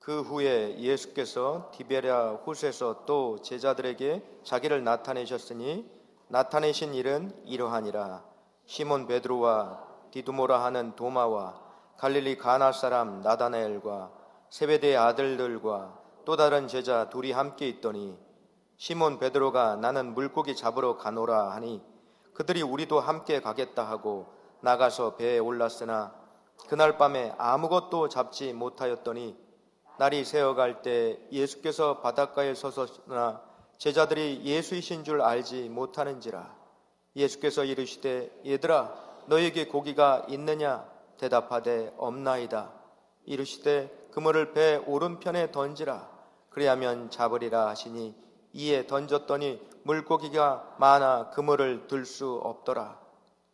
그 후에 예수께서 디베랴 호수에서 또 제자들에게 자기를 나타내셨으니 나타내신 일은 이러하니라. 시몬 베드로와 디두모라 하는 도마와 갈릴리 가나 사람 나다나엘과 세베대의 아들들과 또 다른 제자 둘이 함께 있더니 시몬 베드로가 나는 물고기 잡으러 가노라 하니 그들이 우리도 함께 가겠다 하고 나가서 배에 올랐으나 그날 밤에 아무것도 잡지 못하였더니 날이 새어갈 때 예수께서 바닷가에 서서나 제자들이 예수이신 줄 알지 못하는지라. 예수께서 이르시되 얘들아 너에게 고기가 있느냐 대답하되 없나이다. 이르시되 그물을 배 오른편에 던지라 그리하면 잡으리라 하시니 이에 던졌더니 물고기가 많아 그물을 들 수 없더라.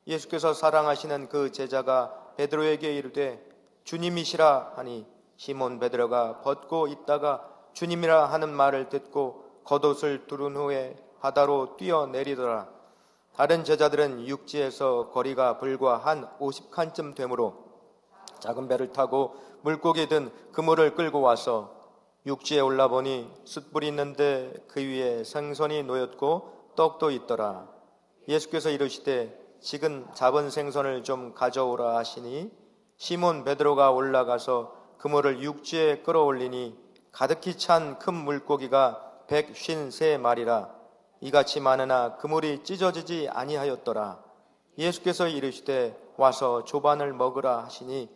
예수께서 사랑하시는 그 제자가 베드로에게 이르되 주님이시라 하니 시몬 베드로가 벗고 있다가 주님이라 하는 말을 듣고 겉옷을 두른 후에 바다로 뛰어내리더라. 다른 제자들은 육지에서 거리가 불과 한 50칸쯤 되므로 작은 배를 타고 물고기 든 그물을 끌고 와서 육지에 올라보니 숯불이 있는데 그 위에 생선이 놓였고 떡도 있더라. 예수께서 이르시되 지금 잡은 생선을 좀 가져오라 하시니 시몬 베드로가 올라가서 그물을 육지에 끌어올리니 가득히 찬 큰 물고기가 153마리라. 이같이 많으나 그물이 찢어지지 아니하였더라. 예수께서 이르시되 와서 조반을 먹으라 하시니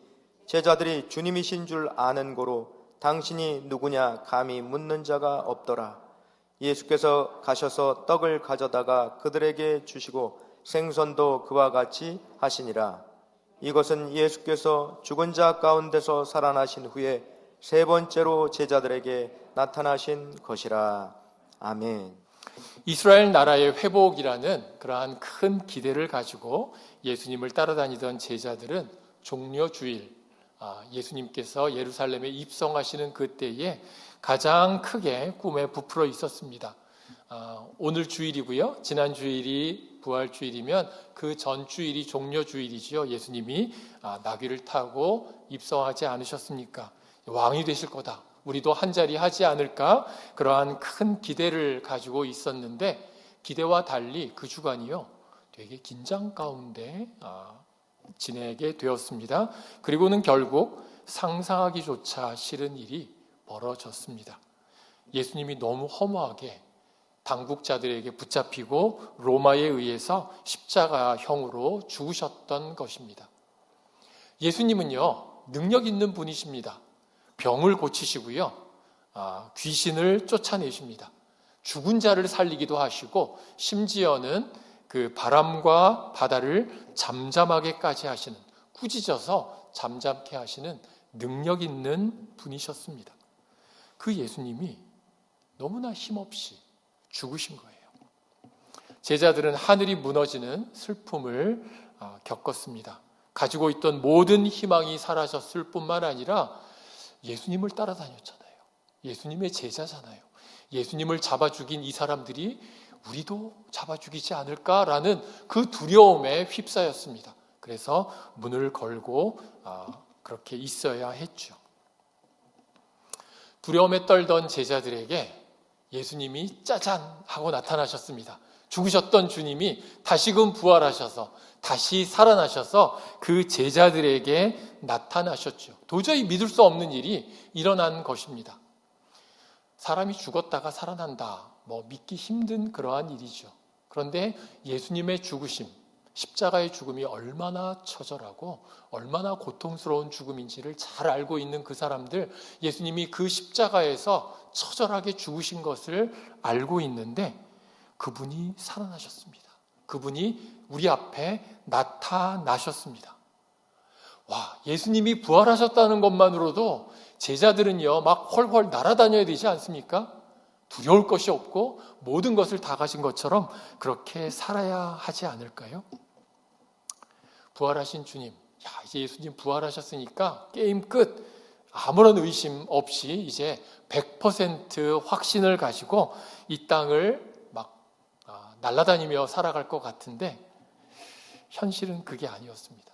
제자들이 주님이신 줄 아는 고로 당신이 누구냐 감히 묻는 자가 없더라. 예수께서 가셔서 떡을 가져다가 그들에게 주시고 생선도 그와 같이 하시니라. 이것은 예수께서 죽은 자 가운데서 살아나신 후에 세 번째로 제자들에게 나타나신 것이라. 아멘. 이스라엘 나라의 회복이라는 그러한 큰 기대를 가지고 예수님을 따라다니던 제자들은 종려주일, 예수님께서 예루살렘에 입성하시는 그때에 가장 크게 꿈에 부풀어 있었습니다. 오늘 주일이고요. 지난 주일이 부활주일이면 그 전 주일이 종려주일이지요. 예수님이 나귀를 타고 입성하지 않으셨습니까? 왕이 되실 거다. 우리도 한 자리 하지 않을까? 그러한 큰 기대를 가지고 있었는데 기대와 달리 그 주간이요. 되게 긴장 가운데 지내게 되었습니다. 그리고는 결국 상상하기조차 싫은 일이 벌어졌습니다. 예수님이 너무 허무하게 당국자들에게 붙잡히고 로마에 의해서 십자가형으로 죽으셨던 것입니다. 예수님은요, 능력 있는 분이십니다. 병을 고치시고요, 귀신을 쫓아내십니다. 죽은 자를 살리기도 하시고 심지어는 그 바람과 바다를 잠잠하게까지 하시는, 꾸짖어서 잠잠케 하시는 능력 있는 분이셨습니다. 그 예수님이 너무나 힘없이 죽으신 거예요. 제자들은 하늘이 무너지는 슬픔을 겪었습니다. 가지고 있던 모든 희망이 사라졌을 뿐만 아니라 예수님을 따라다녔잖아요. 예수님의 제자잖아요. 예수님을 잡아 죽인 이 사람들이 우리도 잡아 죽이지 않을까라는 그 두려움에 휩싸였습니다. 그래서 문을 걸고 그렇게 있어야 했죠. 두려움에 떨던 제자들에게 예수님이 짜잔 하고 나타나셨습니다. 죽으셨던 주님이 다시금 부활하셔서 다시 살아나셔서 그 제자들에게 나타나셨죠. 도저히 믿을 수 없는 일이 일어난 것입니다. 사람이 죽었다가 살아난다. 믿기 힘든 그러한 일이죠. 그런데 예수님의 죽으심, 십자가의 죽음이 얼마나 처절하고 얼마나 고통스러운 죽음인지를 잘 알고 있는 그 사람들, 예수님이 그 십자가에서 처절하게 죽으신 것을 알고 있는데 그분이 살아나셨습니다. 그분이 우리 앞에 나타나셨습니다. 와, 예수님이 부활하셨다는 것만으로도 제자들은요, 막 헐헐 날아다녀야 되지 않습니까? 두려울 것이 없고 모든 것을 다 가진 것처럼 그렇게 살아야 하지 않을까요? 부활하신 주님, 이제 예수님 부활하셨으니까 게임 끝. 아무런 의심 없이 이제 100% 확신을 가지고 이 땅을 막 날아다니며 살아갈 것 같은데 현실은 그게 아니었습니다.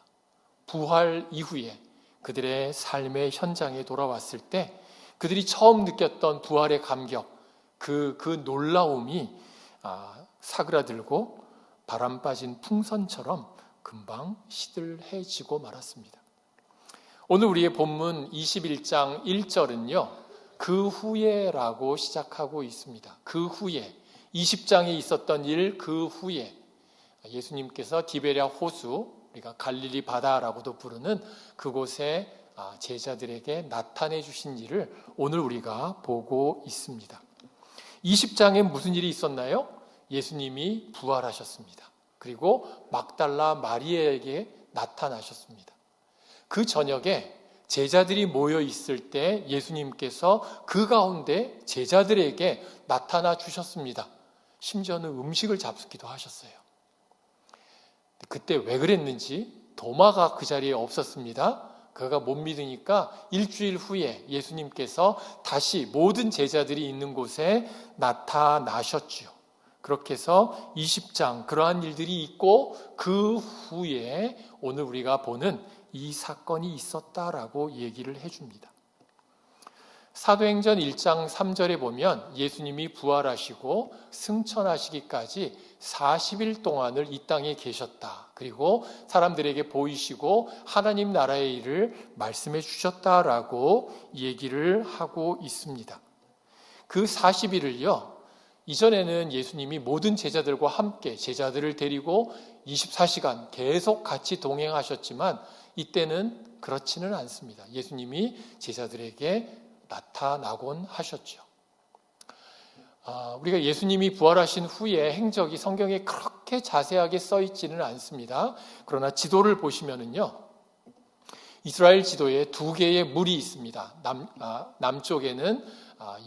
부활 이후에 그들의 삶의 현장에 돌아왔을 때 그들이 처음 느꼈던 부활의 감격, 그 놀라움이 사그라들고 바람 빠진 풍선처럼 금방 시들해지고 말았습니다. 오늘 우리의 본문 21장 1절은요, 그 후에라고 시작하고 있습니다. 그 후에, 20장에 있었던 일 그 후에 예수님께서 디베랴 호수, 우리가 갈릴리 바다라고도 부르는 그곳에 제자들에게 나타내 주신 일을 오늘 우리가 보고 있습니다. 20장에 무슨 일이 있었나요? 예수님이 부활하셨습니다. 그리고 막달라 마리아에게 나타나셨습니다. 그 저녁에 제자들이 모여 있을 때 예수님께서 그 가운데 제자들에게 나타나 주셨습니다. 심지어는 음식을 잡수기도 하셨어요. 그때 왜 그랬는지 도마가 그 자리에 없었습니다. 그가 못 믿으니까 일주일 후에 예수님께서 다시 모든 제자들이 있는 곳에 나타나셨죠. 그렇게 해서 20장 그러한 일들이 있고 그 후에 오늘 우리가 보는 이 사건이 있었다라고 얘기를 해줍니다. 사도행전 1장 3절에 보면 예수님이 부활하시고 승천하시기까지 40일 동안을 이 땅에 계셨다. 그리고 사람들에게 보이시고 하나님 나라의 일을 말씀해 주셨다라고 얘기를 하고 있습니다. 그 40일을요. 이전에는 예수님이 모든 제자들과 함께 제자들을 데리고 24시간 계속 같이 동행하셨지만 이때는 그렇지는 않습니다. 예수님이 제자들에게 나타나곤 하셨죠. 우리가 예수님이 부활하신 후에 행적이 성경에 그렇게 자세하게 써 있지는 않습니다. 그러나 지도를 보시면은요, 이스라엘 지도에 두 개의 물이 있습니다. 남쪽에는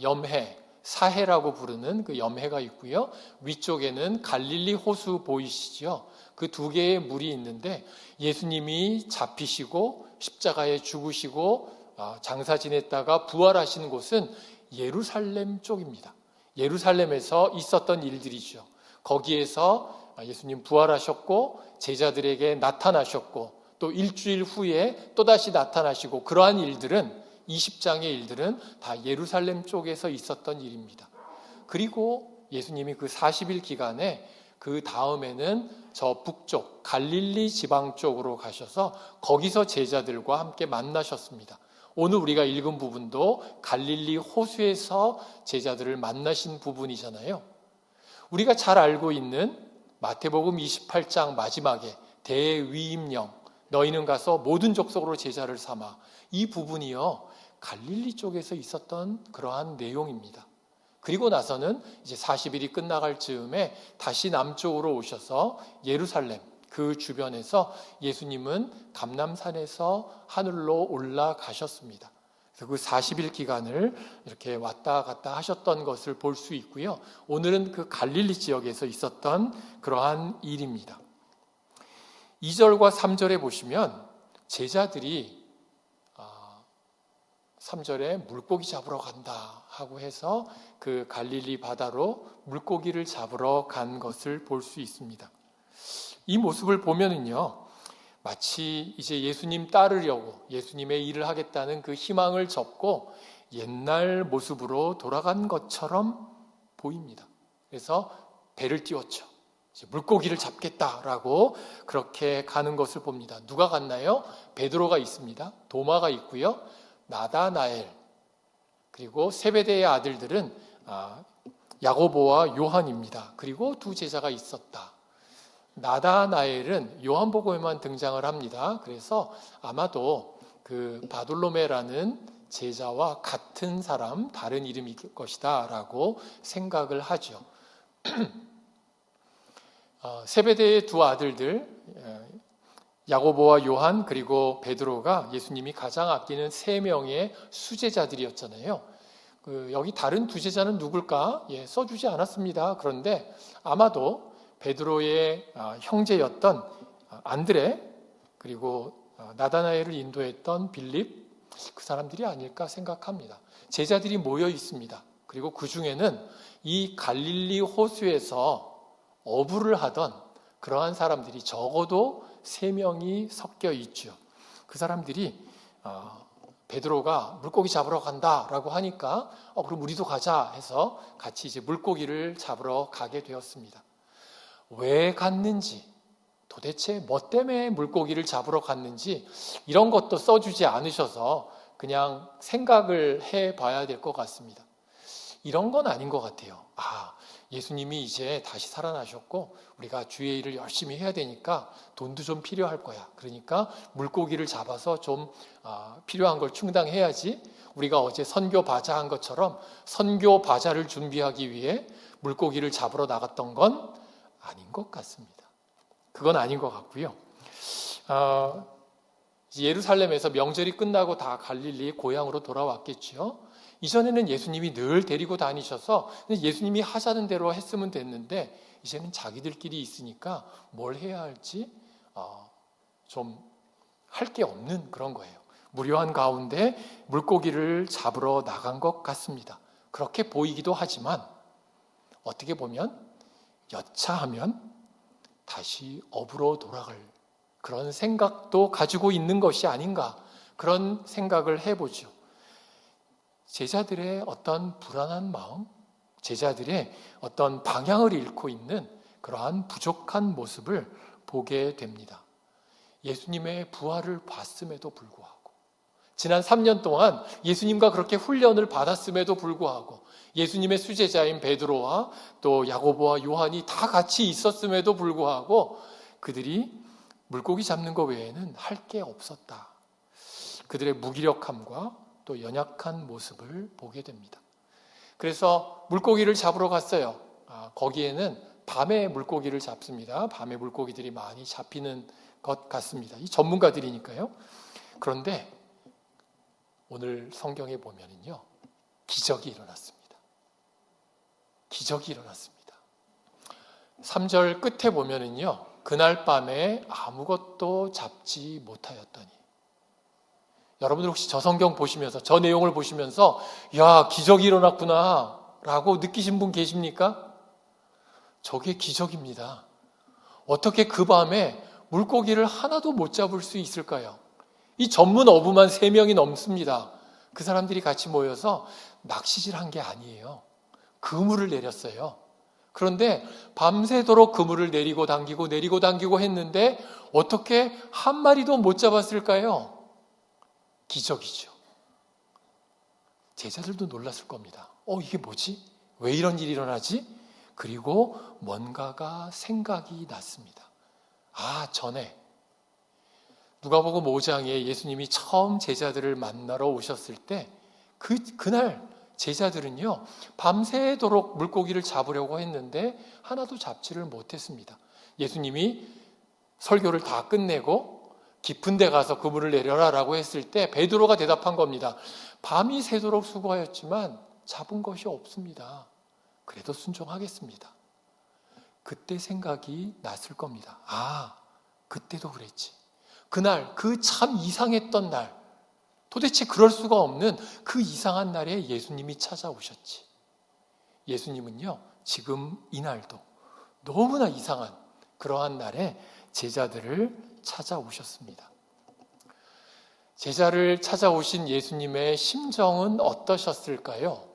염해, 사해라고 부르는 그 염해가 있고요. 위쪽에는 갈릴리 호수 보이시죠? 그 두 개의 물이 있는데 예수님이 잡히시고 십자가에 죽으시고 장사 지냈다가 부활하신 곳은 예루살렘 쪽입니다. 예루살렘에서 있었던 일들이죠. 거기에서 예수님 부활하셨고 제자들에게 나타나셨고 또 일주일 후에 또다시 나타나시고 그러한 일들은 20장의 일들은 다 예루살렘 쪽에서 있었던 일입니다. 그리고 예수님이 그 40일 기간에 그 다음에는 저 북쪽 갈릴리 지방 쪽으로 가셔서 거기서 제자들과 함께 만나셨습니다. 오늘 우리가 읽은 부분도 갈릴리 호수에서 제자들을 만나신 부분이잖아요. 우리가 잘 알고 있는 마태복음 28장 마지막에 대위임령 너희는 가서 모든 족속으로 제자를 삼아 이 부분이요 갈릴리 쪽에서 있었던 그러한 내용입니다. 그리고 나서는 이제 40일이 끝나갈 즈음에 다시 남쪽으로 오셔서 예루살렘 그 주변에서 예수님은 감람산에서 하늘로 올라가셨습니다. 그래서 그 40일 기간을 이렇게 왔다 갔다 하셨던 것을 볼 수 있고요. 오늘은 그 갈릴리 지역에서 있었던 그러한 일입니다. 2절과 3절에 보시면 제자들이 3절에 물고기 잡으러 간다 하고 해서 그 갈릴리 바다로 물고기를 잡으러 간 것을 볼 수 있습니다. 이 모습을 보면은요, 마치 이제 예수님 따르려고 예수님의 일을 하겠다는 그 희망을 접고 옛날 모습으로 돌아간 것처럼 보입니다. 그래서 배를 띄웠죠. 이제 물고기를 잡겠다라고 그렇게 가는 것을 봅니다. 누가 갔나요? 베드로가 있습니다. 도마가 있고요. 나다나엘 그리고 세베대의 아들들은 야고보와 요한입니다. 그리고 두 제자가 있었다. 나다나엘은 요한복음에만 등장을 합니다. 그래서 아마도 그 바돌로메라는 제자와 같은 사람, 다른 이름일 것이다 라고 생각을 하죠. 세베대의 두 아들들 야고보와 요한 그리고 베드로가 예수님이 가장 아끼는 3명의 수제자들이었잖아요. 여기 다른 두 제자는 누굴까? 써주지 않았습니다. 그런데 아마도 베드로의 형제였던 안드레 그리고 나다나엘을 인도했던 빌립 그 사람들이 아닐까 생각합니다. 제자들이 모여 있습니다. 그리고 그 중에는 이 갈릴리 호수에서 어부를 하던 그러한 사람들이 적어도 3명이 섞여 있죠. 그 사람들이 베드로가 물고기 잡으러 간다라고 하니까 그럼 우리도 가자 해서 같이 이제 물고기를 잡으러 가게 되었습니다. 왜 갔는지, 도대체 뭐 때문에 물고기를 잡으러 갔는지 이런 것도 써주지 않으셔서 그냥 생각을 해봐야 될 것 같습니다. 이런 건 아닌 것 같아요. 예수님이 이제 다시 살아나셨고 우리가 주의 일을 열심히 해야 되니까 돈도 좀 필요할 거야. 그러니까 물고기를 잡아서 좀 필요한 걸 충당해야지. 우리가 어제 선교 바자 한 것처럼 선교 바자를 준비하기 위해 물고기를 잡으러 나갔던 건 아닌 것 같습니다. 그건 아닌 것 같고요. 예루살렘에서 명절이 끝나고 다 갈릴리 고향으로 돌아왔겠죠. 이전에는 예수님이 늘 데리고 다니셔서 예수님이 하자는 대로 했으면 됐는데 이제는 자기들끼리 있으니까 뭘 해야 할지 좀 할 게 없는 그런 거예요. 무료한 가운데 물고기를 잡으러 나간 것 같습니다. 그렇게 보이기도 하지만 어떻게 보면 여차하면 다시 업으로 돌아갈 그런 생각도 가지고 있는 것이 아닌가, 그런 생각을 해보죠. 제자들의 어떤 불안한 마음, 제자들의 어떤 방향을 잃고 있는 그러한 부족한 모습을 보게 됩니다. 예수님의 부활을 봤음에도 불구하고, 지난 3년 동안 예수님과 그렇게 훈련을 받았음에도 불구하고, 예수님의 수제자인 베드로와 또 야고보와 요한이 다 같이 있었음에도 불구하고 그들이 물고기 잡는 것 외에는 할 게 없었다. 그들의 무기력함과 또 연약한 모습을 보게 됩니다. 그래서 물고기를 잡으러 갔어요. 거기에는 밤에 물고기를 잡습니다. 밤에 물고기들이 많이 잡히는 것 같습니다. 이 전문가들이니까요. 그런데 오늘 성경에 보면은요, 기적이 일어났습니다. 기적이 일어났습니다. 3절 끝에 보면은요, 그날 밤에 아무것도 잡지 못하였더니. 여러분들 혹시 저 성경 보시면서, 저 내용을 보시면서 야, 기적이 일어났구나 라고 느끼신 분 계십니까? 저게 기적입니다. 어떻게 그 밤에 물고기를 하나도 못 잡을 수 있을까요? 이 전문 어부만 3명이 넘습니다. 그 사람들이 같이 모여서 낚시질한 게 아니에요. 그물을 내렸어요. 그런데 밤새도록 그물을 내리고 당기고 했는데 어떻게 한 마리도 못 잡았을까요? 기적이죠. 제자들도 놀랐을 겁니다. 이게 뭐지? 왜 이런 일이 일어나지? 그리고 뭔가가 생각이 났습니다. 전에 누가복음 5장에 예수님이 처음 제자들을 만나러 오셨을 때 그날 제자들은요, 밤새도록 물고기를 잡으려고 했는데 하나도 잡지를 못했습니다. 예수님이 설교를 다 끝내고 깊은 데 가서 그물을 내려라 라고 했을 때 베드로가 대답한 겁니다. 밤이 새도록 수고하였지만 잡은 것이 없습니다. 그래도 순종하겠습니다. 그때 생각이 났을 겁니다. 그때도 그랬지. 그날 그 참 이상했던 날, 도대체 그럴 수가 없는 그 이상한 날에 예수님이 찾아오셨지. 예수님은요, 지금 이날도 너무나 이상한 그러한 날에 제자들을 찾아오셨습니다. 제자를 찾아오신 예수님의 심정은 어떠셨을까요?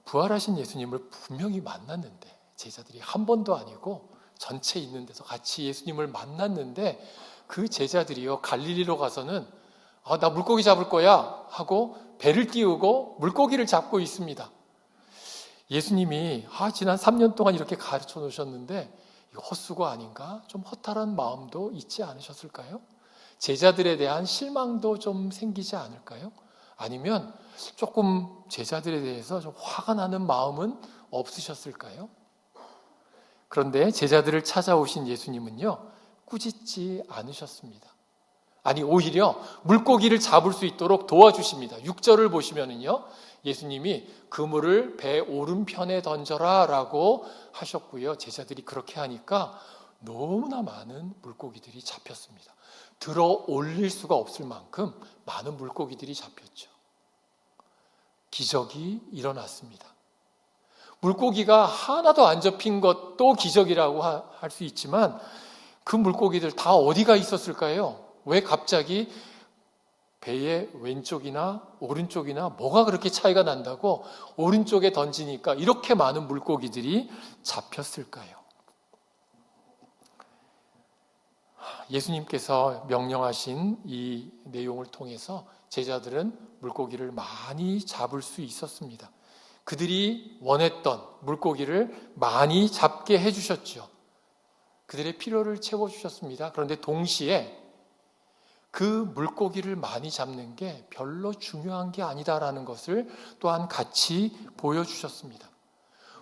부활하신 예수님을 분명히 만났는데, 제자들이 한 번도 아니고 전체 있는 데서 같이 예수님을 만났는데 그 제자들이요, 갈릴리로 가서는 나 물고기 잡을 거야 하고 배를 띄우고 물고기를 잡고 있습니다. 예수님이 지난 3년 동안 이렇게 가르쳐 놓으셨는데 이거 헛수고 아닌가? 좀 허탈한 마음도 있지 않으셨을까요? 제자들에 대한 실망도 좀 생기지 않을까요? 아니면 조금 제자들에 대해서 좀 화가 나는 마음은 없으셨을까요? 그런데 제자들을 찾아오신 예수님은요, 꾸짖지 않으셨습니다. 아니, 오히려 물고기를 잡을 수 있도록 도와주십니다. 6절을 보시면은요, 예수님이 그물을 배 오른편에 던져라 라고 하셨고요. 제자들이 그렇게 하니까 너무나 많은 물고기들이 잡혔습니다. 들어 올릴 수가 없을 만큼 많은 물고기들이 잡혔죠. 기적이 일어났습니다. 물고기가 하나도 안 잡힌 것도 기적이라고 할 수 있지만 그 물고기들 다 어디가 있었을까요? 왜 갑자기 배의 왼쪽이나 오른쪽이나 뭐가 그렇게 차이가 난다고 오른쪽에 던지니까 이렇게 많은 물고기들이 잡혔을까요? 예수님께서 명령하신 이 내용을 통해서 제자들은 물고기를 많이 잡을 수 있었습니다. 그들이 원했던 물고기를 많이 잡게 해주셨죠. 그들의 필요를 채워주셨습니다. 그런데 동시에 그 물고기를 많이 잡는 게 별로 중요한 게 아니다라는 것을 또한 같이 보여주셨습니다.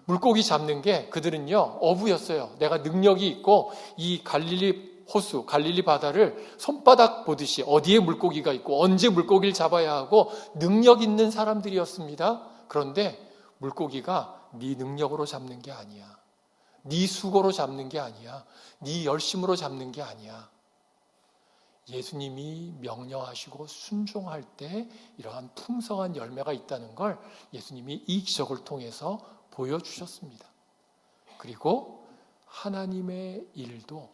물고기 잡는 게 그들은요, 어부였어요. 내가 능력이 있고 이 갈릴리 호수, 갈릴리 바다를 손바닥 보듯이 어디에 물고기가 있고 언제 물고기를 잡아야 하고 능력 있는 사람들이었습니다. 그런데 물고기가 네 능력으로 잡는 게 아니야. 네 수고로 잡는 게 아니야. 네 열심으로 잡는 게 아니야. 예수님이 명령하시고 순종할 때 이러한 풍성한 열매가 있다는 걸 예수님이 이 기적을 통해서 보여주셨습니다. 그리고 하나님의 일도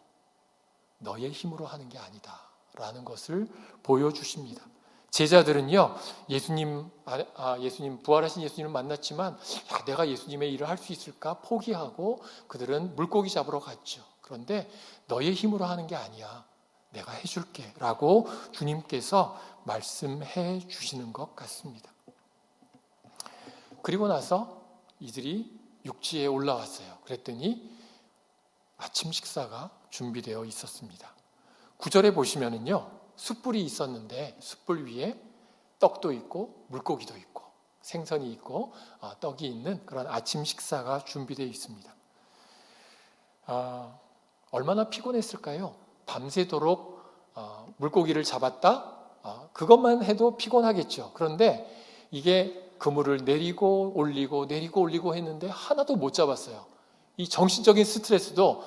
너의 힘으로 하는 게 아니다 라는 것을 보여주십니다. 제자들은요, 예수님 부활하신 예수님을 만났지만 내가 예수님의 일을 할 수 있을까 포기하고 그들은 물고기 잡으러 갔죠. 그런데 너의 힘으로 하는 게 아니야. 내가 해줄게 라고 주님께서 말씀해 주시는 것 같습니다. 그리고 나서 이들이 육지에 올라왔어요. 그랬더니 아침 식사가 준비되어 있었습니다. 9절에 보시면은요, 숯불이 있었는데 숯불 위에 떡도 있고 물고기도 있고 생선이 있고 떡이 있는 그런 아침 식사가 준비되어 있습니다. 얼마나 피곤했을까요? 밤새도록 물고기를 잡았다? 그것만 해도 피곤하겠죠. 그런데 이게 그물을 내리고 올리고 내리고 올리고 했는데 하나도 못 잡았어요. 이 정신적인 스트레스도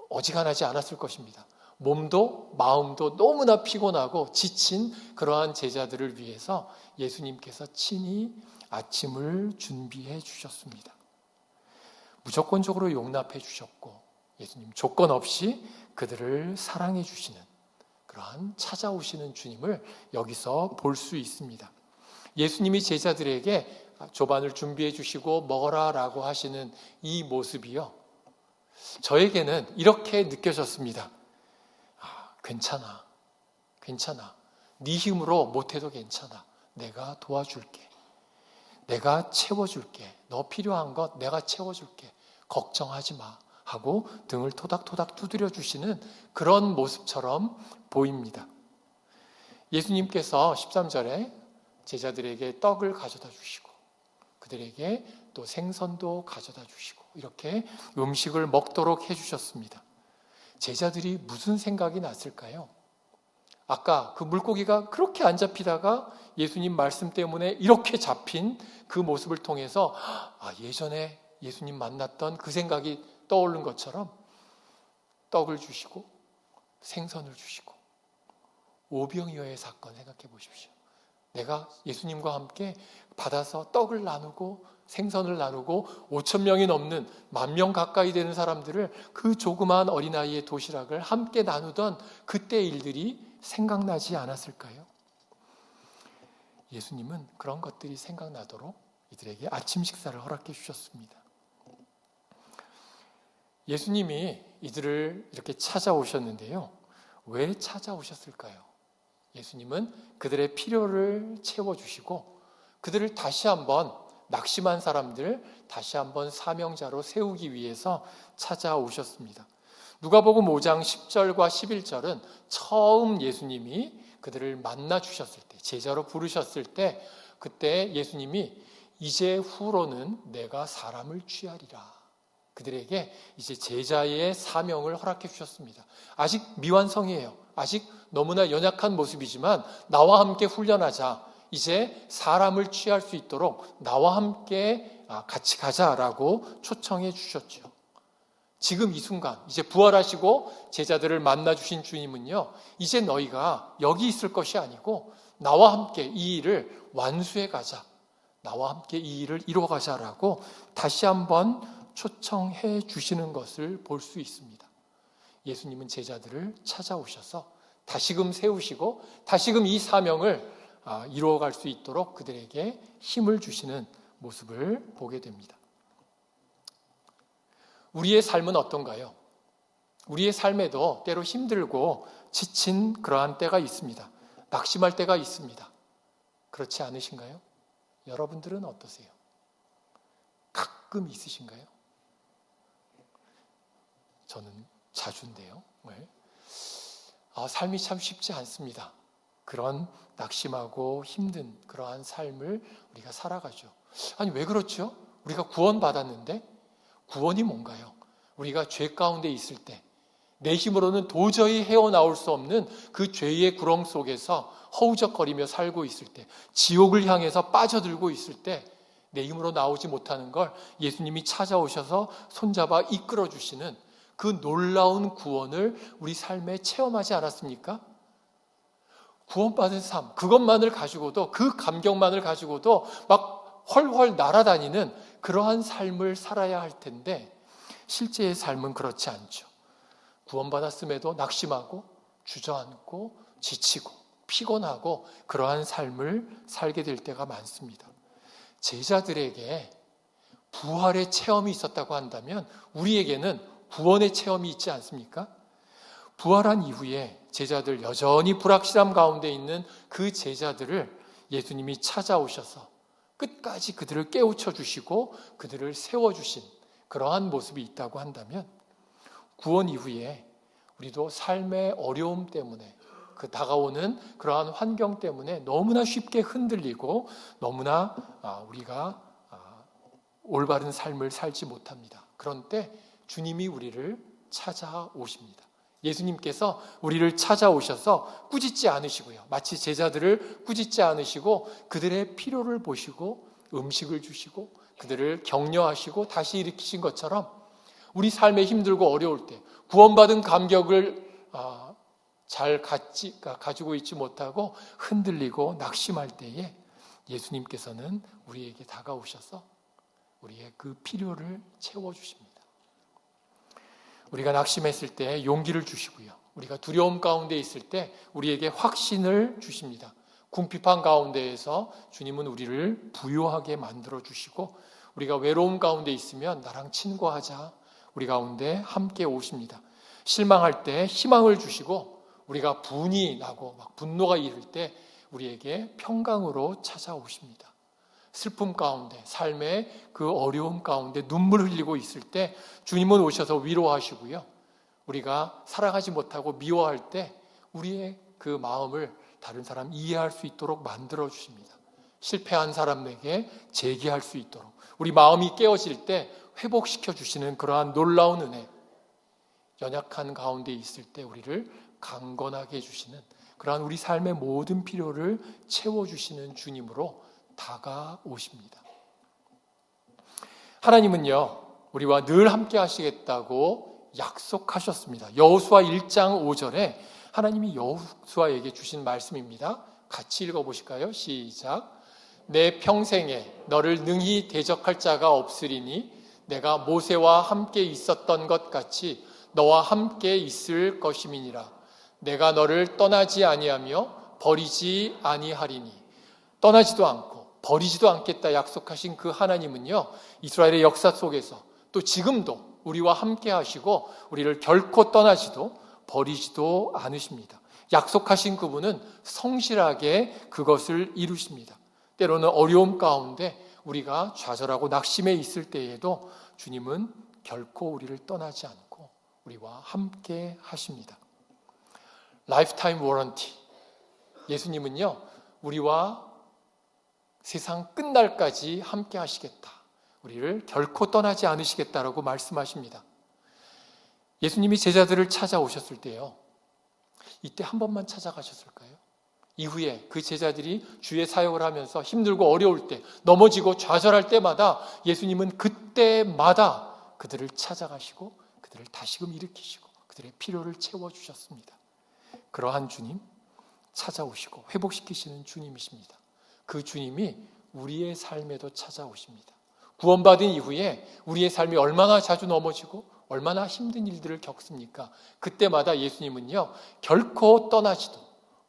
어지간하지 않았을 것입니다. 몸도 마음도 너무나 피곤하고 지친 그러한 제자들을 위해서 예수님께서 친히 아침을 준비해 주셨습니다. 무조건적으로 용납해 주셨고 예수님 조건 없이 그들을 사랑해 주시는 그러한 찾아오시는 주님을 여기서 볼 수 있습니다. 예수님이 제자들에게 조반을 준비해 주시고 먹어라 라고 하시는 이 모습이요, 저에게는 이렇게 느껴졌습니다. 괜찮아. 네 힘으로 못해도 괜찮아. 내가 도와줄게. 내가 채워줄게. 너 필요한 것 내가 채워줄게. 걱정하지 마. 하고 등을 토닥토닥 두드려 주시는 그런 모습처럼 보입니다. 예수님께서 13절에 제자들에게 떡을 가져다 주시고 그들에게 또 생선도 가져다 주시고 이렇게 음식을 먹도록 해주셨습니다. 제자들이 무슨 생각이 났을까요? 아까 그 물고기가 그렇게 안 잡히다가 예수님 말씀 때문에 이렇게 잡힌 그 모습을 통해서 예전에 예수님 만났던 그 생각이 떠오른 것처럼 떡을 주시고 생선을 주시고 오병이어의 사건 생각해 보십시오. 내가 예수님과 함께 받아서 떡을 나누고 생선을 나누고 5,000명이 넘는 10,000명 가까이 되는 사람들을 그 조그마한 어린아이의 도시락을 함께 나누던 그때 일들이 생각나지 않았을까요? 예수님은 그런 것들이 생각나도록 이들에게 아침 식사를 허락해 주셨습니다. 예수님이 이들을 이렇게 찾아오셨는데요. 왜 찾아오셨을까요? 예수님은 그들의 필요를 채워주시고 그들을 다시 한번 낙심한 사람들 다시 한번 사명자로 세우기 위해서 찾아오셨습니다. 누가복음 5장 10절과 11절은 처음 예수님이 그들을 만나 주셨을 때, 제자로 부르셨을 때 그때 예수님이 이제 후로는 내가 사람을 취하리라. 그들에게 이제 제자의 사명을 허락해 주셨습니다. 아직 미완성이에요. 아직 너무나 연약한 모습이지만 나와 함께 훈련하자. 이제 사람을 취할 수 있도록 나와 함께 같이 가자라고 초청해 주셨죠. 지금 이 순간 이제 부활하시고 제자들을 만나 주신 주님은요, 이제 너희가 여기 있을 것이 아니고 나와 함께 이 일을 완수해 가자. 나와 함께 이 일을 이루어 가자라고 다시 한번 초청해 주시는 것을 볼 수 있습니다. 예수님은 제자들을 찾아오셔서 다시금 세우시고 다시금 이 사명을 이루어갈 수 있도록 그들에게 힘을 주시는 모습을 보게 됩니다. 우리의 삶은 어떤가요? 우리의 삶에도 때로 힘들고 지친 그러한 때가 있습니다. 낙심할 때가 있습니다. 그렇지 않으신가요? 여러분들은 어떠세요? 가끔 있으신가요? 저는 자주인데요. 네. 삶이 참 쉽지 않습니다. 그런 낙심하고 힘든 그러한 삶을 우리가 살아가죠. 아니, 왜 그렇죠? 우리가 구원받았는데 구원이 뭔가요? 우리가 죄 가운데 있을 때 내 힘으로는 도저히 헤어나올 수 없는 그 죄의 구렁 속에서 허우적거리며 살고 있을 때, 지옥을 향해서 빠져들고 있을 때 내 힘으로 나오지 못하는 걸 예수님이 찾아오셔서 손잡아 이끌어 주시는 그 놀라운 구원을 우리 삶에 체험하지 않았습니까? 구원받은 삶, 그것만을 가지고도, 그 감격만을 가지고도 막 훨훨 날아다니는 그러한 삶을 살아야 할 텐데 실제의 삶은 그렇지 않죠. 구원받았음에도 낙심하고 주저앉고 지치고 피곤하고 그러한 삶을 살게 될 때가 많습니다. 제자들에게 부활의 체험이 있었다고 한다면 우리에게는 구원의 체험이 있지 않습니까? 부활한 이후에 제자들, 여전히 불확실함 가운데 있는 그 제자들을 예수님이 찾아오셔서 끝까지 그들을 깨우쳐 주시고 그들을 세워주신 그러한 모습이 있다고 한다면 구원 이후에 우리도 삶의 어려움 때문에 그 다가오는 그러한 환경 때문에 너무나 쉽게 흔들리고 너무나 우리가 올바른 삶을 살지 못합니다. 그런 때 주님이 우리를 찾아오십니다. 예수님께서 우리를 찾아오셔서 꾸짖지 않으시고요. 마치 제자들을 꾸짖지 않으시고 그들의 필요를 보시고 음식을 주시고 그들을 격려하시고 다시 일으키신 것처럼 우리 삶에 힘들고 어려울 때 구원받은 감격을 잘 가지고 있지 못하고 흔들리고 낙심할 때에 예수님께서는 우리에게 다가오셔서 우리의 그 필요를 채워주십니다. 우리가 낙심했을 때 용기를 주시고요. 우리가 두려움 가운데 있을 때 우리에게 확신을 주십니다. 궁핍한 가운데에서 주님은 우리를 부요하게 만들어 주시고 우리가 외로움 가운데 있으면 나랑 친구하자 우리 가운데 함께 오십니다. 실망할 때 희망을 주시고 우리가 분이 나고 막 분노가 이를 때 우리에게 평강으로 찾아오십니다. 슬픔 가운데 삶의 그 어려움 가운데 눈물 흘리고 있을 때 주님은 오셔서 위로하시고요. 우리가 살아가지 못하고 미워할 때 우리의 그 마음을 다른 사람 이해할 수 있도록 만들어 주십니다. 실패한 사람에게 재기할 수 있도록 우리 마음이 깨어질 때 회복시켜 주시는 그러한 놀라운 은혜, 연약한 가운데 있을 때 우리를 강건하게 해주시는 그러한 우리 삶의 모든 필요를 채워주시는 주님으로 다가오십니다. 하나님은요, 우리와 늘 함께 하시겠다고 약속하셨습니다. 여호수아 1장 5절에 하나님이 여호수아에게 주신 말씀입니다. 같이 읽어보실까요? 시작. 내 평생에 너를 능히 대적할 자가 없으리니 내가 모세와 함께 있었던 것 같이 너와 함께 있을 것임이니라. 내가 너를 떠나지 아니하며 버리지 아니하리니. 떠나지도 않고 버리지도 않겠다 약속하신 그 하나님은요, 이스라엘의 역사 속에서 또 지금도 우리와 함께 하시고 우리를 결코 떠나지도 버리지도 않으십니다. 약속하신 그분은 성실하게 그것을 이루십니다. 때로는 어려움 가운데 우리가 좌절하고 낙심해 있을 때에도 주님은 결코 우리를 떠나지 않고 우리와 함께 하십니다. 라이프타임 워런티. 예수님은요, 우리와 세상 끝날까지 함께 하시겠다. 우리를 결코 떠나지 않으시겠다라고 말씀하십니다. 예수님이 제자들을 찾아오셨을 때요, 이때 한 번만 찾아가셨을까요? 이후에 그 제자들이 주의 사역을 하면서 힘들고 어려울 때, 넘어지고 좌절할 때마다 예수님은 그때마다 그들을 찾아가시고 그들을 다시금 일으키시고 그들의 필요를 채워주셨습니다. 그러한 주님 찾아오시고 회복시키시는 주님이십니다. 그 주님이 우리의 삶에도 찾아오십니다. 구원받은 이후에 우리의 삶이 얼마나 자주 넘어지고 얼마나 힘든 일들을 겪습니까? 그때마다 예수님은요, 결코 떠나지도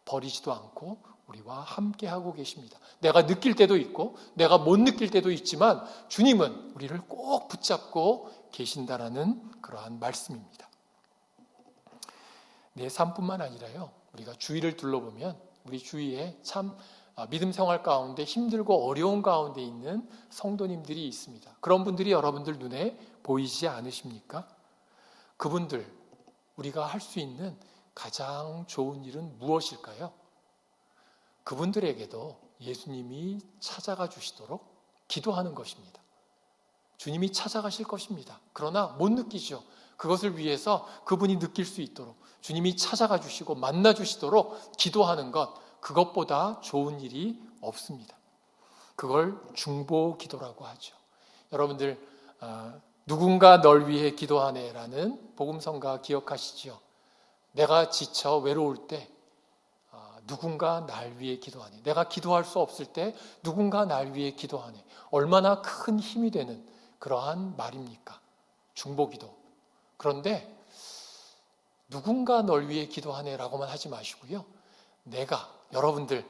버리지도 않고 우리와 함께하고 계십니다. 내가 느낄 때도 있고 내가 못 느낄 때도 있지만 주님은 우리를 꼭 붙잡고 계신다라는 그러한 말씀입니다. 내 삶뿐만 아니라요, 우리가 주위를 둘러보면 우리 주위에 참 믿음 생활 가운데 힘들고 어려운 가운데 있는 성도님들이 있습니다. 그런 분들이 여러분들 눈에 보이지 않으십니까? 그분들, 우리가 할 수 있는 가장 좋은 일은 무엇일까요? 그분들에게도 예수님이 찾아가 주시도록 기도하는 것입니다. 주님이 찾아가실 것입니다. 그러나 못 느끼죠. 그것을 위해서 그분이 느낄 수 있도록 주님이 찾아가 주시고 만나 주시도록 기도하는 것, 그것보다 좋은 일이 없습니다. 그걸 중보 기도라고 하죠. 여러분들 누군가 널 위해 기도하네라는 복음성가 기억하시죠? 내가 지쳐 외로울 때 누군가 날 위해 기도하네. 내가 기도할 수 없을 때 누군가 날 위해 기도하네. 얼마나 큰 힘이 되는 그러한 말입니까? 중보기도. 그런데 누군가 널 위해 기도하네라고만 하지 마시고요. 내가 여러분을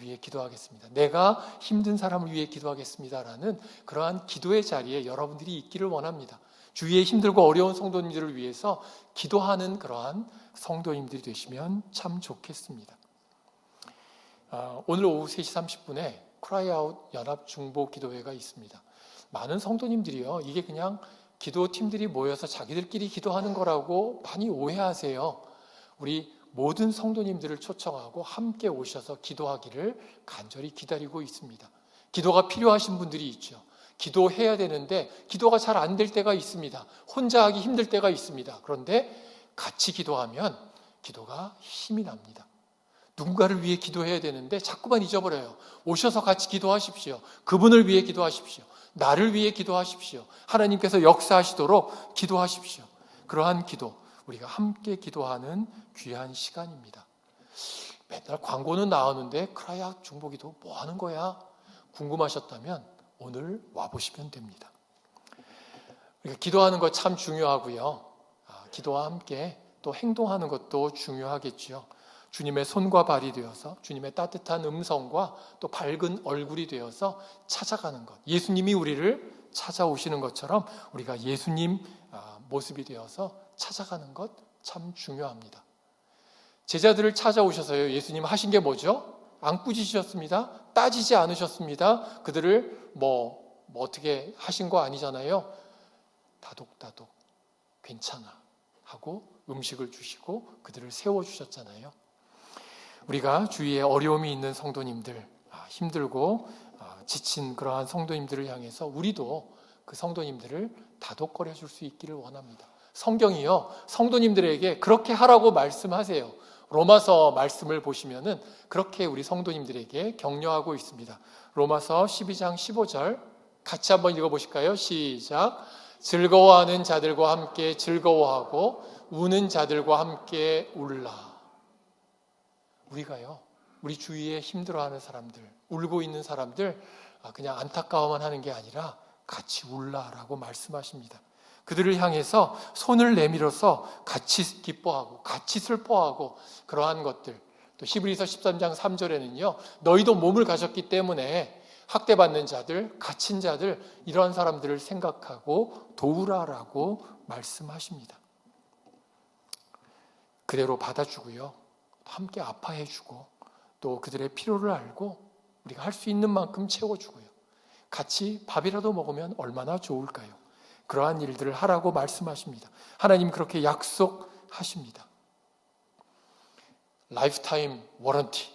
위해 기도하겠습니다. 내가 힘든 사람을 위해 기도하겠습니다라는 그러한 기도의 자리에 여러분들이 있기를 원합니다. 주위에 힘들고 어려운 성도님들을 위해서 기도하는 그러한 성도님들이 되시면 참 좋겠습니다. 오늘 오후 3시 30분에 크라이아웃 연합 중보 기도회가 있습니다. 많은 성도님들이요, 이게 그냥 기도팀들이 모여서 자기들끼리 기도하는 거라고 많이 오해하세요. 우리 모든 성도님들을 초청하고 함께 오셔서 기도하기를 간절히 기다리고 있습니다. 기도가 필요하신 분들이 있죠. 기도해야 되는데 기도가 잘 안 될 때가 있습니다. 혼자 하기 힘들 때가 있습니다. 그런데 같이 기도하면 기도가 힘이 납니다. 누군가를 위해 기도해야 되는데 자꾸만 잊어버려요. 오셔서 같이 기도하십시오. 그분을 위해 기도하십시오. 나를 위해 기도하십시오. 하나님께서 역사하시도록 기도하십시오. 그러한 기도, 우리가 함께 기도하는 귀한 시간입니다. 맨날 광고는 나오는데 크라이아웃 중보기도 뭐 하는 거야? 궁금하셨다면 오늘 와보시면 됩니다. 우리가 기도하는 것 참 중요하고요. 기도와 함께 또 행동하는 것도 중요하겠죠. 주님의 손과 발이 되어서 주님의 따뜻한 음성과 또 밝은 얼굴이 되어서 찾아가는 것. 예수님이 우리를 찾아오시는 것처럼 우리가 예수님 모습이 되어서 찾아가는 것 참 중요합니다. 제자들을 찾아오셔서요, 예수님 하신 게 뭐죠? 안 꾸짖으셨습니다. 따지지 않으셨습니다. 그들을 뭐 어떻게 하신 거 아니잖아요. 다독다독 괜찮아 하고 음식을 주시고 그들을 세워주셨잖아요. 우리가 주위에 어려움이 있는 성도님들, 힘들고 지친 그러한 성도님들을 향해서 우리도 그 성도님들을 다독거려 줄 수 있기를 원합니다. 성경이요, 성도님들에게 그렇게 하라고 말씀하세요. 로마서 말씀을 보시면은 그렇게 우리 성도님들에게 격려하고 있습니다. 로마서 12장 15절 같이 한번 읽어보실까요? 시작. 즐거워하는 자들과 함께 즐거워하고 우는 자들과 함께 울라. 우리가요, 우리 주위에 힘들어하는 사람들, 울고 있는 사람들 그냥 안타까워만 하는 게 아니라 같이 울라라고 말씀하십니다. 그들을 향해서 손을 내밀어서 같이 기뻐하고 같이 슬퍼하고 그러한 것들. 또 히브리서 13장 3절에는요, 너희도 몸을 가졌기 때문에 학대받는 자들, 갇힌 자들, 이러한 사람들을 생각하고 도우라라고 말씀하십니다. 그대로 받아주고요, 함께 아파해주고 또 그들의 필요를 알고 우리가 할 수 있는 만큼 채워주고요, 같이 밥이라도 먹으면 얼마나 좋을까요? 그러한 일들을 하라고 말씀하십니다. 하나님 그렇게 약속하십니다. 라이프타임 워런티,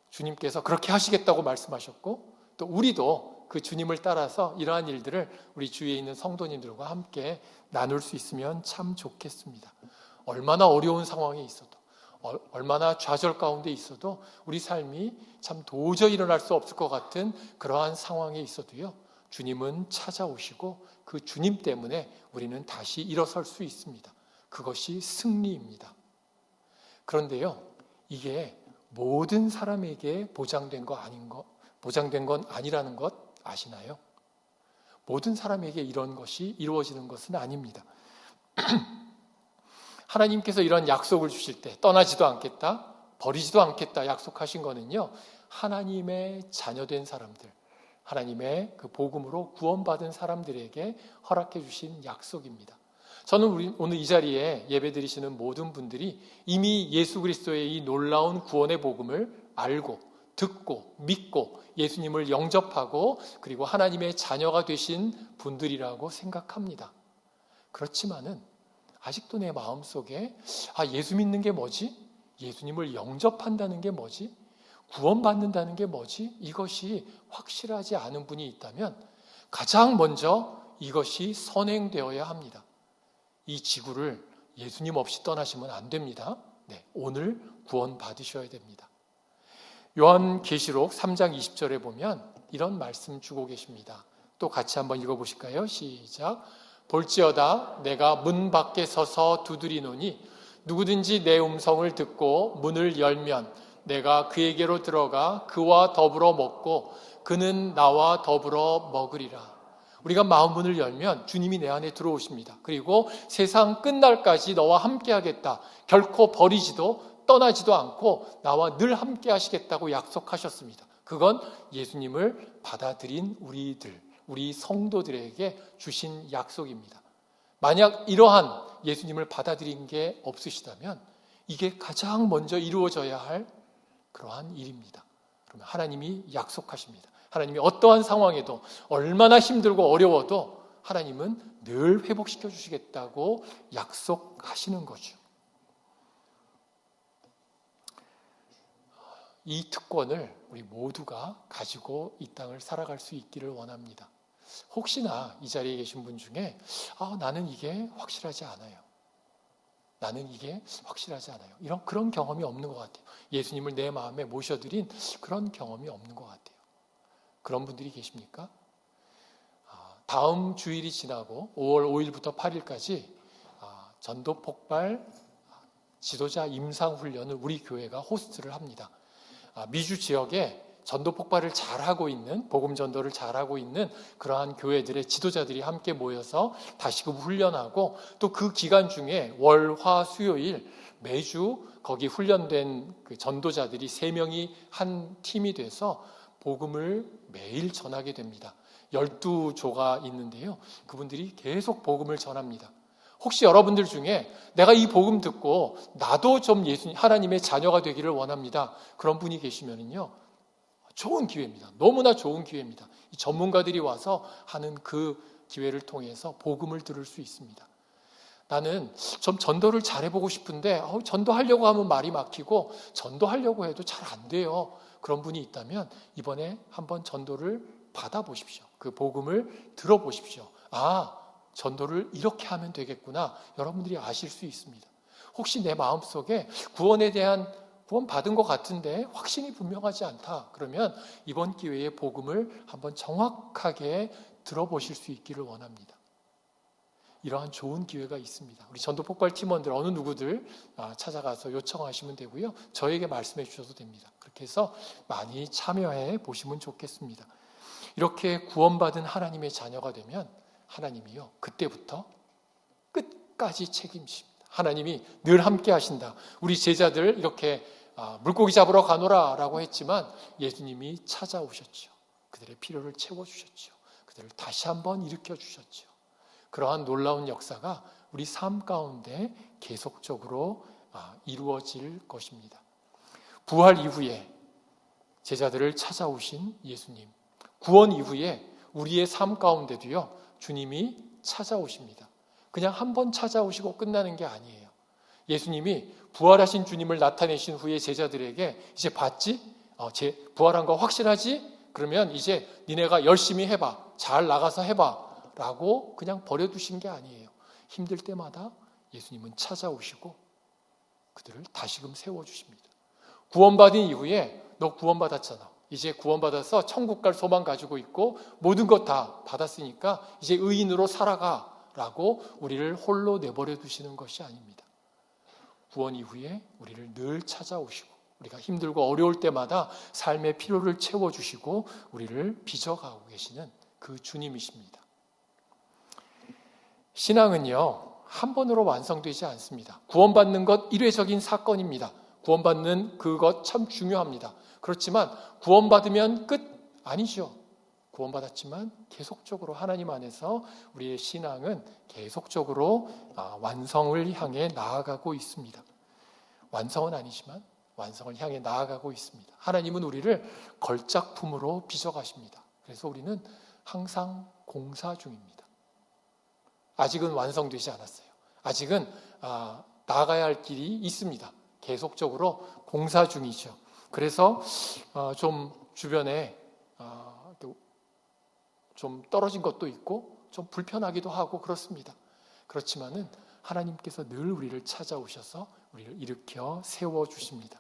주님께서 그렇게 하시겠다고 말씀하셨고 또 우리도 그 주님을 따라서 이러한 일들을 우리 주위에 있는 성도님들과 함께 나눌 수 있으면 참 좋겠습니다. 얼마나 어려운 상황에 있어도, 얼마나 좌절 가운데 있어도 우리 삶이 참 도저히 일어날 수 없을 것 같은 그러한 상황에 있어도요, 주님은 찾아오시고 그 주님 때문에 우리는 다시 일어설 수 있습니다. 그것이 승리입니다. 그런데요, 이게 모든 사람에게 보장된 건 아니라는 것 아시나요? 모든 사람에게 이런 것이 이루어지는 것은 아닙니다. 하나님께서 이런 약속을 주실 때 떠나지도 않겠다, 버리지도 않겠다 약속하신 거는요, 하나님의 자녀된 사람들, 하나님의 그 복음으로 구원받은 사람들에게 허락해 주신 약속입니다. 저는 오늘 이 자리에 예배드리시는 모든 분들이 이미 예수 그리스도의 이 놀라운 구원의 복음을 알고 듣고 믿고 예수님을 영접하고 그리고 하나님의 자녀가 되신 분들이라고 생각합니다. 그렇지만은 아직도 내 마음속에 예수 믿는 게 뭐지? 예수님을 영접한다는 게 뭐지? 구원받는다는 게 뭐지? 이것이 확실하지 않은 분이 있다면 가장 먼저 이것이 선행되어야 합니다. 이 지구를 예수님 없이 떠나시면 안 됩니다. 네, 오늘 구원 받으셔야 됩니다. 요한계시록 3장 20절에 보면 이런 말씀 주고 계십니다. 또 같이 한번 읽어보실까요? 시작. 볼지어다 내가 문 밖에 서서 두드리노니 누구든지 내 음성을 듣고 문을 열면 내가 그에게로 들어가 그와 더불어 먹고 그는 나와 더불어 먹으리라. 우리가 마음 문을 열면 주님이 내 안에 들어오십니다. 그리고 세상 끝날까지 너와 함께 하겠다. 결코 버리지도 떠나지도 않고 나와 늘 함께 하시겠다고 약속하셨습니다. 그건 예수님을 받아들인 우리 성도들에게 주신 약속입니다. 만약 이러한 예수님을 받아들인 게 없으시다면 이게 가장 먼저 이루어져야 할 그러한 일입니다. 그러면 하나님이 약속하십니다. 하나님이 어떠한 상황에도 얼마나 힘들고 어려워도 하나님은 늘 회복시켜 주시겠다고 약속하시는 거죠. 이 특권을 우리 모두가 가지고 이 땅을 살아갈 수 있기를 원합니다. 혹시나 이 자리에 계신 분 중에 나는 이게 확실하지 않아요. 나는 이게 확실하지 않아요. 그런 경험이 없는 것 같아요. 예수님을 내 마음에 모셔드린 그런 경험이 없는 것 같아요. 그런 분들이 계십니까? 다음 주일이 지나고 5월 5일부터 8일까지 전도 폭발 지도자 임상 훈련을 우리 교회가 호스트를 합니다. 미주 지역에 전도 폭발을 잘하고 있는, 복음 전도를 잘하고 있는 그러한 교회들의 지도자들이 함께 모여서 다시금 훈련하고 또 그 기간 중에 월, 화, 수요일 매주 거기 훈련된 그 전도자들이 3명이 한 팀이 돼서 복음을 매일 전하게 됩니다. 12조가 있는데요. 그분들이 계속 복음을 전합니다. 혹시 여러분들 중에 내가 이 복음 듣고 나도 좀 하나님의 자녀가 되기를 원합니다. 그런 분이 계시면은요. 좋은 기회입니다. 너무나 좋은 기회입니다. 이 전문가들이 와서 하는 그 기회를 통해서 복음을 들을 수 있습니다. 나는 좀 전도를 잘해보고 싶은데 전도하려고 하면 말이 막히고 전도하려고 해도 잘 안 돼요. 그런 분이 있다면 이번에 한번 전도를 받아보십시오. 그 복음을 들어보십시오. 전도를 이렇게 하면 되겠구나. 여러분들이 아실 수 있습니다. 혹시 내 마음속에 구원 받은 것 같은데 확신이 분명하지 않다. 그러면 이번 기회에 복음을 한번 정확하게 들어보실 수 있기를 원합니다. 이러한 좋은 기회가 있습니다. 우리 전도 폭발 팀원들 어느 누구들 찾아가서 요청하시면 되고요. 저에게 말씀해 주셔도 됩니다. 그렇게 해서 많이 참여해 보시면 좋겠습니다. 이렇게 구원받은 하나님의 자녀가 되면 하나님이요 그때부터 끝까지 책임집니다. 하나님이 늘 함께 하신다. 우리 제자들 이렇게 물고기 잡으러 가노라 라고 했지만 예수님이 찾아오셨죠. 그들의 필요를 채워주셨죠. 그들을 다시 한번 일으켜주셨죠. 그러한 놀라운 역사가 우리 삶 가운데 계속적으로 이루어질 것입니다. 부활 이후에 제자들을 찾아오신 예수님, 구원 이후에 우리의 삶 가운데도요 주님이 찾아오십니다. 그냥 한번 찾아오시고 끝나는 게 아니에요. 예수님이 부활하신 주님을 나타내신 후에 제자들에게 이제 봤지? 부활한 거 확실하지? 그러면 이제 니네가 열심히 해봐. 잘 나가서 해봐. 라고 그냥 버려두신 게 아니에요. 힘들 때마다 예수님은 찾아오시고 그들을 다시금 세워주십니다. 구원받은 이후에 너 구원받았잖아. 이제 구원받아서 천국 갈 소망 가지고 있고 모든 것 다 받았으니까 이제 의인으로 살아가 라고 우리를 홀로 내버려 두시는 것이 아닙니다. 구원 이후에 우리를 늘 찾아오시고 우리가 힘들고 어려울 때마다 삶의 필요를 채워주시고 우리를 빚어가고 계시는 그 주님이십니다. 신앙은요, 한 번으로 완성되지 않습니다. 구원받는 것 일회적인 사건입니다. 구원받는 그것 참 중요합니다. 그렇지만 구원받으면 끝 아니죠. 구원받았지만 계속적으로 하나님 안에서 우리의 신앙은 계속적으로 완성을 향해 나아가고 있습니다. 완성은 아니지만 완성을 향해 나아가고 있습니다. 하나님은 우리를 걸작품으로 빚어가십니다. 그래서 우리는 항상 공사 중입니다. 아직은 완성되지 않았어요. 아직은 나아가야 할 길이 있습니다. 계속적으로 공사 중이죠. 그래서 좀 주변에 좀 떨어진 것도 있고 좀 불편하기도 하고 그렇습니다. 그렇지만은 하나님께서 늘 우리를 찾아오셔서 우리를 일으켜 세워주십니다.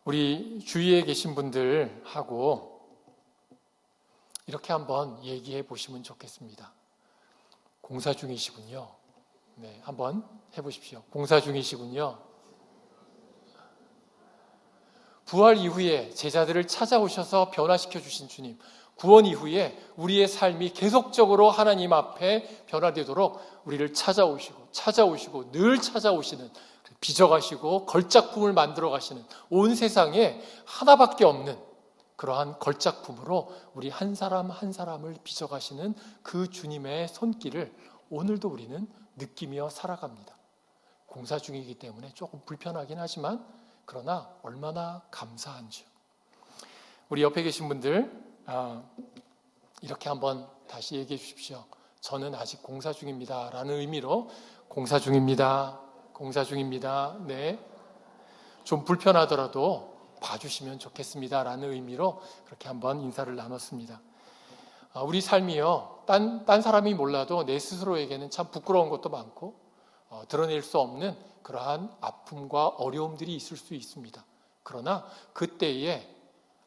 우리 주위에 계신 분들하고 이렇게 한번 얘기해 보시면 좋겠습니다. 공사 중이시군요. 네, 한번 해보십시오. 공사 중이시군요. 부활 이후에 제자들을 찾아오셔서 변화시켜 주신 주님, 구원 이후에 우리의 삶이 계속적으로 하나님 앞에 변화되도록 우리를 찾아오시고 늘 찾아오시는, 빚어가시고 걸작품을 만들어 가시는, 온 세상에 하나밖에 없는 그러한 걸작품으로 우리 한 사람 한 사람을 빚어가시는 그 주님의 손길을 오늘도 우리는 느끼며 살아갑니다. 공사 중이기 때문에 조금 불편하긴 하지만 그러나 얼마나 감사한지요. 우리 옆에 계신 분들 이렇게 한번 다시 얘기해 주십시오. 저는 아직 공사 중입니다 라는 의미로 공사 중입니다. 공사 중입니다. 네, 좀 불편하더라도 봐주시면 좋겠습니다 라는 의미로 그렇게 한번 인사를 나눴습니다. 우리 삶이요, 딴 사람이 몰라도 내 스스로에게는 참 부끄러운 것도 많고 드러낼 수 없는 그러한 아픔과 어려움들이 있을 수 있습니다. 그러나 그때에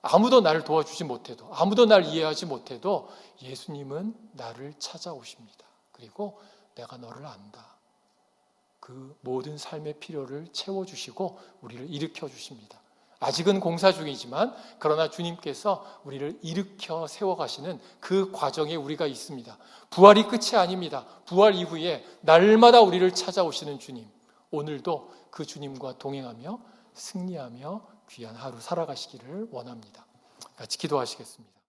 아무도 나를 도와주지 못해도, 아무도 날 이해하지 못해도 예수님은 나를 찾아오십니다. 그리고 내가 너를 안다. 그 모든 삶의 필요를 채워주시고 우리를 일으켜 주십니다. 아직은 공사 중이지만 그러나 주님께서 우리를 일으켜 세워가시는 그 과정에 우리가 있습니다. 부활이 끝이 아닙니다. 부활 이후에 날마다 우리를 찾아오시는 주님, 오늘도 그 주님과 동행하며 승리하며 귀한 하루 살아가시기를 원합니다. 같이 기도하시겠습니다.